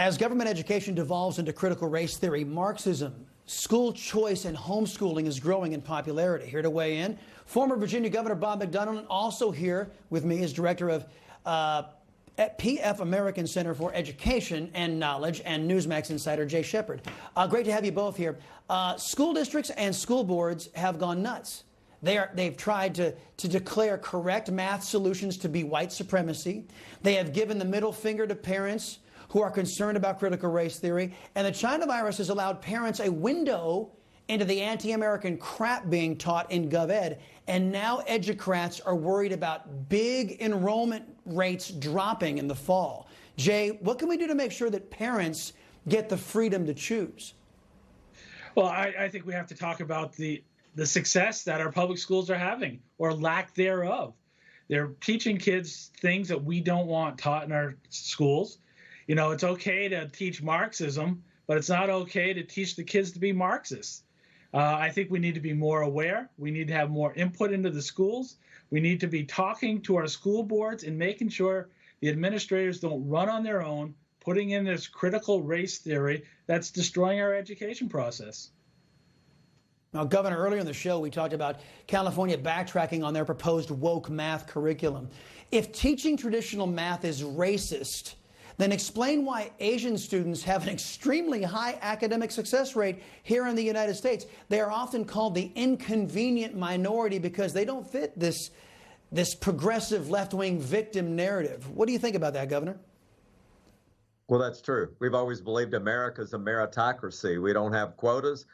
As government education devolves into critical race theory, Marxism, school choice, and homeschooling is growing in popularity. Here to weigh in, former Virginia Governor Bob McDonnell, and also here with me is director of at PF American Center for Education and Knowledge and Newsmax insider Jay Shepard. Great to have you both here. School districts and school boards have gone nuts. They've tried to declare correct math solutions to be white supremacy. They have given the middle finger to parents who are concerned about critical race theory. And the China virus has allowed parents a window into the anti-American crap being taught in GovEd. And now educrats are worried about big enrollment rates dropping in the fall. Jay, what can we do to make sure that parents get the freedom to choose? Well, I think we have to talk about the success that our public schools are having, or lack thereof. They're teaching kids things that we don't want taught in our schools. You know, it's okay to teach Marxism, but it's not okay to teach the kids to be Marxists. I think we need to be more aware. We need to have more input into the schools. We need to be talking to our school boards and making sure the administrators don't run on their own, putting in this critical race theory that's destroying our education process. Now, Governor, earlier in the show, we talked about California backtracking on their proposed woke math curriculum. If teaching traditional math is racist, then explain why Asian students have an extremely high academic success rate here in the United States. They are often called the inconvenient minority because they don't fit this progressive left-wing victim narrative. What do you think about that, Governor? Well, that's true. We've always believed America's a meritocracy. We don't have quotas.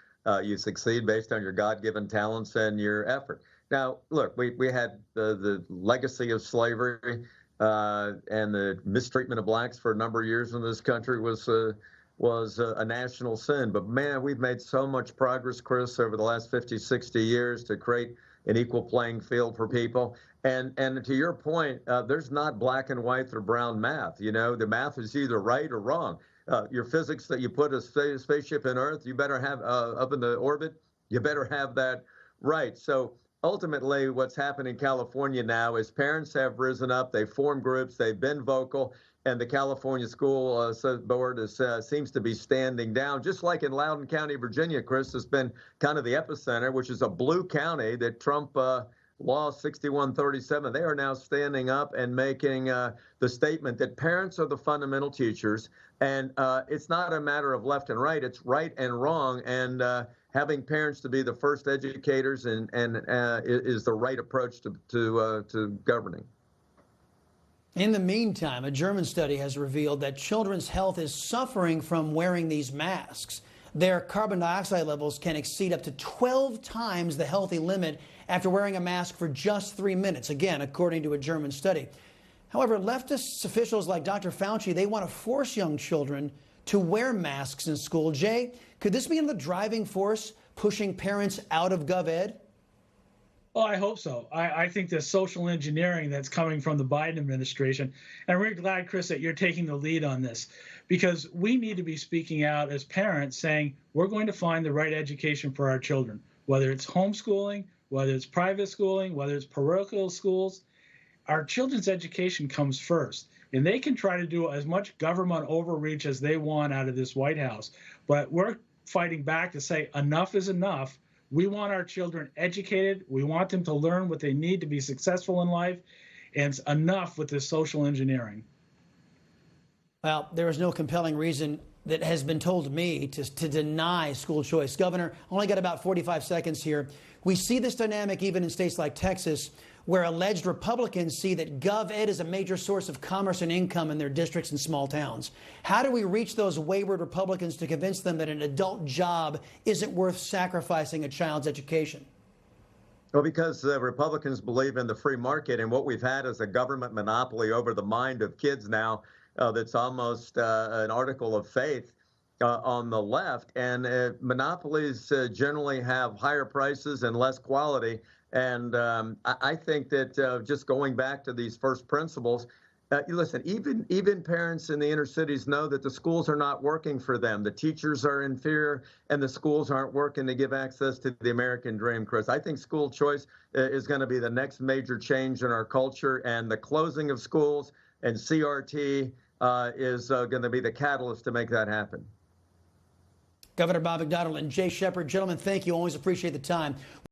You succeed based on your God-given talents and your effort. Now, look, we had the legacy of slavery. And the mistreatment of blacks for a number of years in this country was a national sin. But man, we've made so much progress, Chris, over the last 50, 60 years to create an equal playing field for people. And to your point, there's not black and white or brown math. You know, the math is either right or wrong. Your physics that you put a spaceship in Earth, you better have up in the orbit, you better have that right. So ultimately, what's happened in California now is parents have risen up, they've formed groups, they've been vocal, and the California School Board seems to be standing down. Just like in Loudoun County, Virginia, Chris, has been kind of the epicenter, which is a blue county that Trump lost 61-37. They are now standing up and making the statement that parents are the fundamental teachers, and it's not a matter of left and right, it's right and wrong, and having parents to be the first educators and is the right approach to governing. In the meantime, a German study has revealed that children's health is suffering from wearing these masks. Their carbon dioxide levels can exceed up to 12 times the healthy limit after wearing a mask for just 3 minutes, again, according to a German study. However, leftist officials like Dr. Fauci, they want to force young children to wear masks in school. Jay, could this be another driving force pushing parents out of GovEd? Well, I hope so. I think the social engineering that's coming from the Biden administration, and I'm really glad, Chris, that you're taking the lead on this, because we need to be speaking out as parents saying we're going to find the right education for our children, whether it's homeschooling, whether it's private schooling, whether it's parochial schools. Our children's education comes first. And they can try to do as much government overreach as they want out of this White House. But we're fighting back to say enough is enough. We want our children educated. We want them to learn what they need to be successful in life. And it's enough with this social engineering. Well, there is no compelling reason that has been told to me to deny school choice. Governor, only got about 45 seconds here. We see this dynamic even in states like Texas, where alleged Republicans see that GovEd is a major source of commerce and income in their districts and small towns. How do we reach those wayward Republicans to convince them that an adult job isn't worth sacrificing a child's education? Well, because Republicans believe in the free market, and what we've had is a government monopoly over the mind of kids now that's almost an article of faith on the left. And monopolies generally have higher prices and less quality. And I think that just going back to these first principles, listen, even parents in the inner cities know that the schools are not working for them. The teachers are inferior, and the schools aren't working to give access to the American dream, Chris. I think school choice is going to be the next major change in our culture, and the closing of schools and CRT is going to be the catalyst to make that happen. Governor Bob McDonnell and Jay Shepard, gentlemen, thank you. Always appreciate the time.